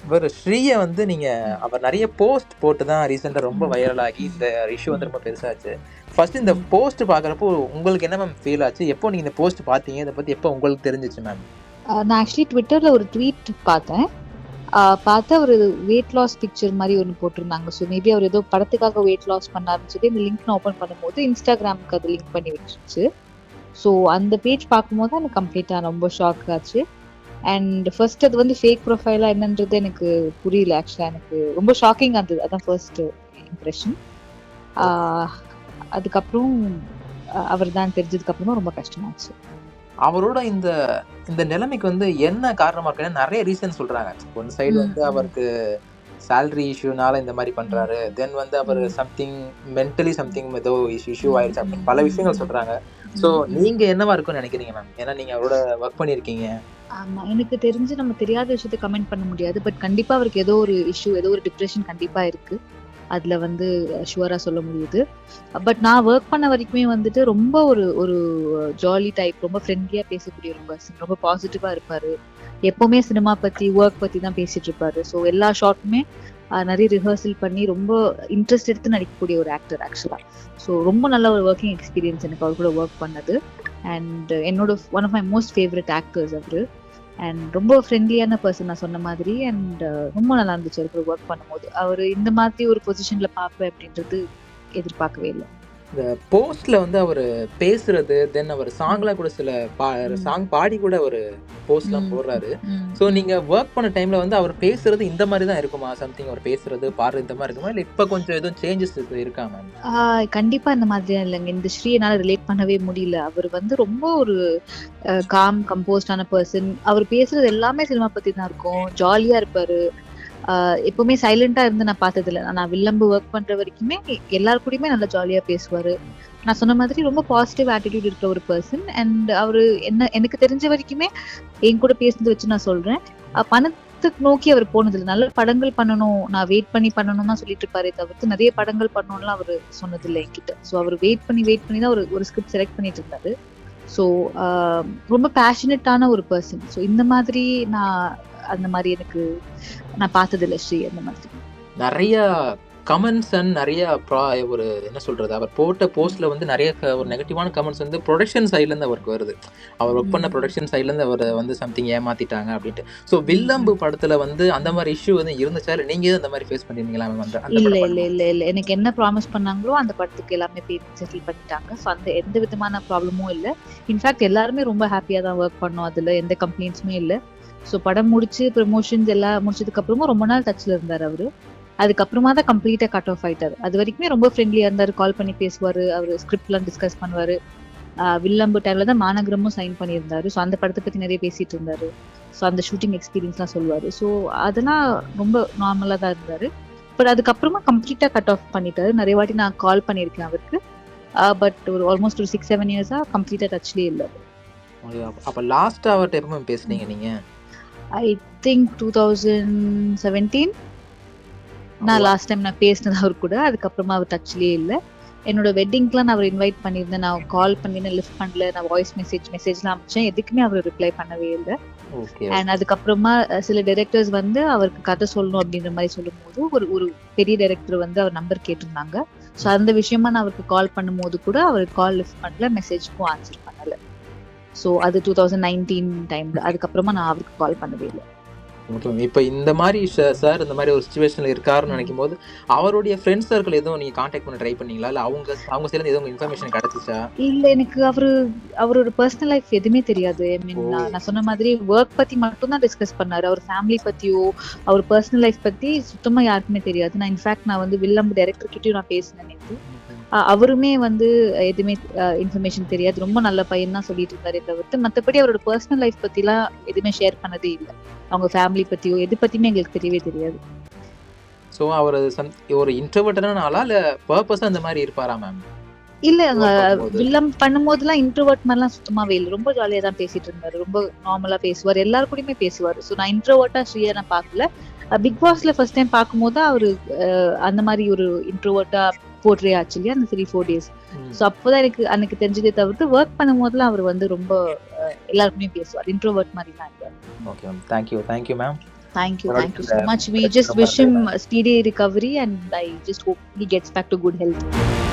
இவர் ஸ்ரீய வந்து நீங்க அவர் நிறைய போஸ்ட் போட்டு தான் ரீசெண்டா ரொம்ப வைரல் ஆகி இந்த இஷ்யூ வந்து ரொம்ப பெருசாச்சு. ஃபர்ஸ்ட் இந்த போஸ்ட் பாக்குறப்போ உங்களுக்கு என்ன மேம் ஃபீல் ஆச்சு? எப்போ நீங்க இந்த போஸ்ட் பாத்தீங்க? இதை பத்தி எப்போ உங்களுக்கு தெரிஞ்சிச்சு மேம்? நான் ஆக்சுவலி ட்விட்டர்ல ஒரு ட்வீட் பார்த்தேன். பார்த்தா ஒரு வெயிட் லாஸ் பிக்சர் மாதிரி ஒன்று போட்டிருந்தாங்க. ஸோ மேபி அவர் ஏதோ படத்துக்காக வெயிட் லாஸ் பண்ண ஆரம்பிச்சது. இந்த லிங்க் நான் ஓப்பன் பண்ணும்போது இன்ஸ்டாகிராமுக்கு அது லிங்க் பண்ணி விட்டுருச்சு. ஸோ அந்த பேஜ் பார்க்கும்போது எனக்கு கம்ப்ளீட்டாக ரொம்ப ஷாக் ஆச்சு. அண்ட் ஃபர்ஸ்ட் அது வந்து ஃபேக் ப்ரொஃபைலாக என்னன்றது எனக்கு புரியல. ஆக்சுவலாக எனக்கு ரொம்ப ஷாக்கிங்காக இருந்தது. அதான் ஃபர்ஸ்ட் இம்ப்ரெஷன். அதுக்கப்புறம் அவர் தான் தெரிஞ்சதுக்கு அப்புறமா ரொம்ப கஷ்டமாச்சு. அவரோட இந்த இந்த நிலைமைக்கு வந்து என்ன காரணமா இருக்கு? நிறைய ரீசன் சொல்றாங்க. ஒன் சைடு வந்து அவருக்கு சேலரி இஷ்யூனால இந்த மாதிரி பண்றாரு, தென் வந்து அவர் சம்திங் மென்டலி சம்திங் ஏதோ இஷ்யூ ஆயிடுச்சு அப்படின்னு பல விஷயங்கள் சொல்றாங்க. ஸோ நீங்க என்னவா இருக்கும்னு நினைக்கிறீங்க மேம்? ஏன்னா நீங்க அவரோட ஒர்க் பண்ணிருக்கீங்க. ஆமா, எனக்கு தெரிஞ்சு நம்ம தெரியாத விஷயத்த கமெண்ட் பண்ண முடியாது. பட் கண்டிப்பா அவருக்கு ஏதோ ஒரு இஷ்யூ, ஏதோ ஒரு டிப்ரெஷன் கண்டிப்பா இருக்கு. அதுல வந்து ஷுவரா சொல்ல முடியுது. பட் நான் ஒர்க் பண்ண வரைக்குமே வந்துட்டு ரொம்ப ஒரு ஜாலி டைப், ரொம்ப ஃப்ரெண்ட்லியா பேசக்கூடிய ஒரு பர்சன், ரொம்ப பாசிட்டிவா இருப்பாரு. எப்பவுமே சினிமா பத்தி ஒர்க் பத்தி தான் பேசிட்டு இருப்பாரு. ஸோ எல்லா ஷார்ட்டுமே நிறைய ரிஹர்சல் பண்ணி ரொம்ப இன்ட்ரெஸ்ட் எடுத்து நடிக்கக்கூடிய ஒரு ஆக்டர் ஆக்சுவலா. ஸோ ரொம்ப நல்ல ஒரு ஒர்க்கிங் எக்ஸ்பீரியன்ஸ் எனக்கு அவர் கூட ஒர்க் பண்ணது. அண்ட் என்னோட one of my most favourite actors அவரு. அண்ட் ரொம்ப ஃப்ரெண்ட்லியான பர்சன் நான் சொன்ன மாதிரி. அண்ட் ரொம்ப நல்லா இருந்துச்சு அவர் கூட ஒர்க் பண்ணும்போது. அவர் இந்த மாதிரி ஒரு பொசிஷன்ல பார்ப்பேன் அப்படின்றது எதிர்பார்க்கவே இல்லை. இந்த போஸ்ட்ல வந்து அவர் பேசுறது, தென் அவர் சாங்ல கூட சில சாங் பாடி கூட ஒரு போஸ்ட்லாம் போடுறாரு. ஸோ நீங்க ஒர்க் பண்ண டைம்ல வந்து அவர் பேசுறது இந்த மாதிரி தான் இருக்குமா? சம்திங் அவர் பேசுறது பாடுறது இந்த மாதிரி இருக்குமா? இல்லை இப்போ கொஞ்சம் எதுவும் சேஞ்சஸ் இருக்கா மேம்? கண்டிப்பா இந்த மாதிரியா இல்லைங்க. இந்த ஸ்ரீ என்னால் ரிலேட் பண்ணவே முடியல. அவர் வந்து ரொம்ப ஒரு காம் கம்போஸ்டான பர்சன். அவர் பேசுறது எல்லாமே சினிமா பத்தி தான் இருக்கும். ஜாலியா இருப்பாரு. எப்பவுமே சைலண்டா இருந்து நான் பார்த்ததில்ல. நான் வில்லம்பு ஒர்க் பண்ற வரைக்குமே எல்லாரு கூடயுமே நல்லா ஜாலியா பேசுவாரு. நான் சொன்ன மாதிரி ரொம்ப பாசிட்டிவ் ஆட்டிடியூட் இருக்கிற ஒரு பர்சன். அண்ட் அவரு எனக்கு தெரிஞ்ச வரைக்குமே என் கூட பேசுனது வச்சு நான் சொல்றேன், பணத்துக்கு நோக்கி அவர் போனதில்லை. நல்ல படங்கள் பண்ணணும், நான் வெயிட் பண்ணி பண்ணணும் தான் சொல்லிட்டு இருப்பாரே தவிர்த்து நிறைய படங்கள் பண்ணணும்லாம் அவர் சொன்னதில்லை என்கிட்ட. ஸோ அவர் வெயிட் பண்ணி தான் ஒரு ஸ்கிரிப்ட் செலக்ட் பண்ணிட்டு இருந்தாரு. ஸோ ரொம்ப பேஷனட்டான ஒரு பர்சன். ஸோ இந்த மாதிரி அந்த மாதிரி எனக்கு நான் பார்த்ததில்லை ஸ்ரீ. அந்த மாதிரி நிறைய கமெண்ட்ஸ் அண்ட் நிறைய ஒரு என்ன சொல்றது, அவர் போட்ட போஸ்ட்ல வந்து நிறைய ஒரு நெகட்டிவான கமெண்ட்ஸ் வந்து ப்ரொடக்ஷன் சைட்ல இருந்து அவருக்கு வருது. அவர் ஒர்க் பண்ண ப்ரொடக்ஷன் சைட்ல இருந்து அவர் வந்து சம்திங் ஏமாத்திட்டாங்க அப்படின்ட்டு. ஸோ வில்லம்பு படத்துல வந்து அந்த மாதிரி இஷ்யூ வந்து இருந்துச்சா? இல்லை நீங்க அந்த மாதிரி ஃபேஸ் பண்ணிருந்தீங்களா? இல்ல எனக்கு என்ன ப்ராமிஸ் பண்ணாங்களோ அந்த படத்துக்கு எல்லாமே பேமெண்ட் செட்டில் பண்ணிட்டாங்க. ஸோ அந்த எந்த விதமான ப்ராப்ளமும் இல்லை. இன்ஃபேக்ட் எல்லாருமே ரொம்ப ஹாப்பியா தான் ஒர்க் பண்ணோம். அதுல எந்த கம்ப்ளைண்ட்ஸுமே இல்லை. ஸோ படம் முடிச்சு ப்ரமோஷன்ஸ் எல்லாம் முடிச்சதுக்கு அப்புறமா ரொம்ப நாள் டச்ல இருந்தார் அவரு. அதுக்கப்புறமா தான் கம்ப்ளீட்டா கட் ஆஃப் ஆயிட்டாரு. அது வரைக்குமே ரொம்ப ஃப்ரெண்ட்லியா இருந்தாரு. கால் பண்ணி பேசுவாரு. அவர் ஸ்கிரிப்ட்லாம் டிஸ்கஸ் பண்ணுவாரு. வில்லம்பு டைம்ல தான் மாநகரமும் சைன் பண்ணியிருந்தாரு. ஸோ அந்த படத்தை பத்தி நிறைய பேசிட்டு இருந்தாரு. ஸோ அந்த ஷூட்டிங் எக்ஸ்பீரியன்ஸ்லாம் சொல்லுவாரு. ஸோ அதெல்லாம் ரொம்ப நார்மலா தான் இருந்தாரு. பட் அதுக்கப்புறமா கம்ப்ளீட்டா கட் ஆஃப் பண்ணிட்டாரு. நிறைய வாட்டி நான் கால் பண்ணியிருக்கேன் அவருக்கு. பட் ஒரு ஆல்மோஸ்ட் ஒரு 6-7 இயர்ஸா கம்ப்ளீட்டா டச்லயே இல்லை. அப்ப லாஸ்ட் அவர்கிட்ட எப்போ பேசுனீங்க நீங்க? ஐ திங்க் 2017 நான் லாஸ்ட் டைம் நான் பேசினது அவர் கூட. அதுக்கப்புறமா அவர் டச்லயே இல்லை. என்னோட வெட்டிங்க்குலாம் நான் அவர் இன்வைட் பண்ணியிருந்தேன். நான் கால் பண்ணினேன், லிஃப்ட் பண்ணல. நான் வாய்ஸ் மெசேஜ்லாம் அனுப்பிச்சேன். எதுக்குமே அவர் ரிப்ளை பண்ணவே இல்லை. அண்ட் அதுக்கப்புறமா சில டைரக்டர்ஸ் வந்து அவருக்கு கதை சொல்லணும் அப்படின்ற மாதிரி சொல்லும்போது ஒரு பெரிய டைரக்டர் வந்து அவர் நம்பர் கேட்டிருந்தாங்க. ஸோ அந்த விஷயமா நான் அவருக்கு கால் பண்ணும்போது கூட அவர் கால் லிஃப்ட் பண்ணல, மெசேஜ்க்கும் ஆன்சர் பண்ணல. ஸோ அது 2019 டைம்ல. அதுக்கப்புறமா நான் அவருக்கு கால் பண்ணவே இல்லை. இப்போ இந்த மாதிரி சார் இந்த மாதிரி ஒரு சிச்சுவேஷன்ல இருக்காருன்னு நினைக்கும் போது அவருடைய ஃப்ரெண்ட்ஸ் சர்க்கிள் எதுவும் நீங்க கான்டாக்ட் பண்ண ட்ரை பண்ணீங்களா? இல்ல அவங்க சைடுல எதுவும் இன்ஃபர்மேஷன் கிடைச்சிச்சா? இல்ல, எனக்கு அவரோட பர்சனல் லைஃப் எதுவுமே தெரியாது. ஐ மீன் நான் சொன்ன மாதிரி ஒர்க் பத்தி மட்டும் தான் டிஸ்கஸ் பண்ணாரு. அவர் ஃபேமிலி பத்தியோ அவர் பர்சனல் லைஃப் பத்தி சுத்தமா யாருக்குமே தெரியாது. நான் இன்ஃபேக்ட் நான் வந்து வில்லம்பு டைரக்டர் கிட்டயும் நான் பேசினேன் நேற்று. அவருமே வந்து எதுவுமே இன்ஃபர்மேஷன் தெரியாது. ரொம்ப நல்ல பையன் தான் சொல்லிட்டு இருக்காரு தவிர்த்து மற்றபடி அவரோட பர்சனல் லைஃப் பத்திலாம் எதுவுமே ஷேர் பண்ணதே இல்லை. அவங்க ஃபேமிலி பத்தியோ எது பத்தியுமே எங்களுக்கு தெரியவே தெரியாது. ஸோ அவர் ஒரு இன்ட்ரோவர்ட்டான ஆளா இல்ல பர்பஸா அந்த மாதிரி இருப்பாரா மேம்? இல்ல, வில்லம் பண்ணும்போதெல்லாம் இன்ட்ரோவர்ட் மாதிரிலாம் சுத்தமாவே இல்லை. ரொம்ப ஜாலியா தான் பேசிட்டு இருந்தாரு. ரொம்ப நார்மலா பேசுவார். எல்லாரு கூடயுமே பேசுவாரு. ஸோ நான் இன்ட்ரோவர்ட்டா ஸ்ரீயா நான் பார்க்கல. பிக் பாஸ்ல ஃபர்ஸ்ட் டைம் பார்க்கும்போது அவரு அந்த மாதிரி ஒரு இன்ட்ரோவர்ட்டா போர்ட்ரே ஆச்சு இல்லையா, அந்த 3-4 days. ஸோ அப்போதான் எனக்கு தெரிஞ்சதே தவிர்த்து ஒர்க் பண்ணும்போதுலாம் அவர் வந்து ரொம்ப எல்லாருக்குமே பேசுவார். இன்ட்ரோவர்ட் மாதிரிலாம் இல்லை. Okay ma'am, thank you ma'am. Thank you உங்களுடைய so இந்த much. We கருத்து just ரொம்ப wish நன்றி. him a speedy recovery, and I just hope he gets back to good health.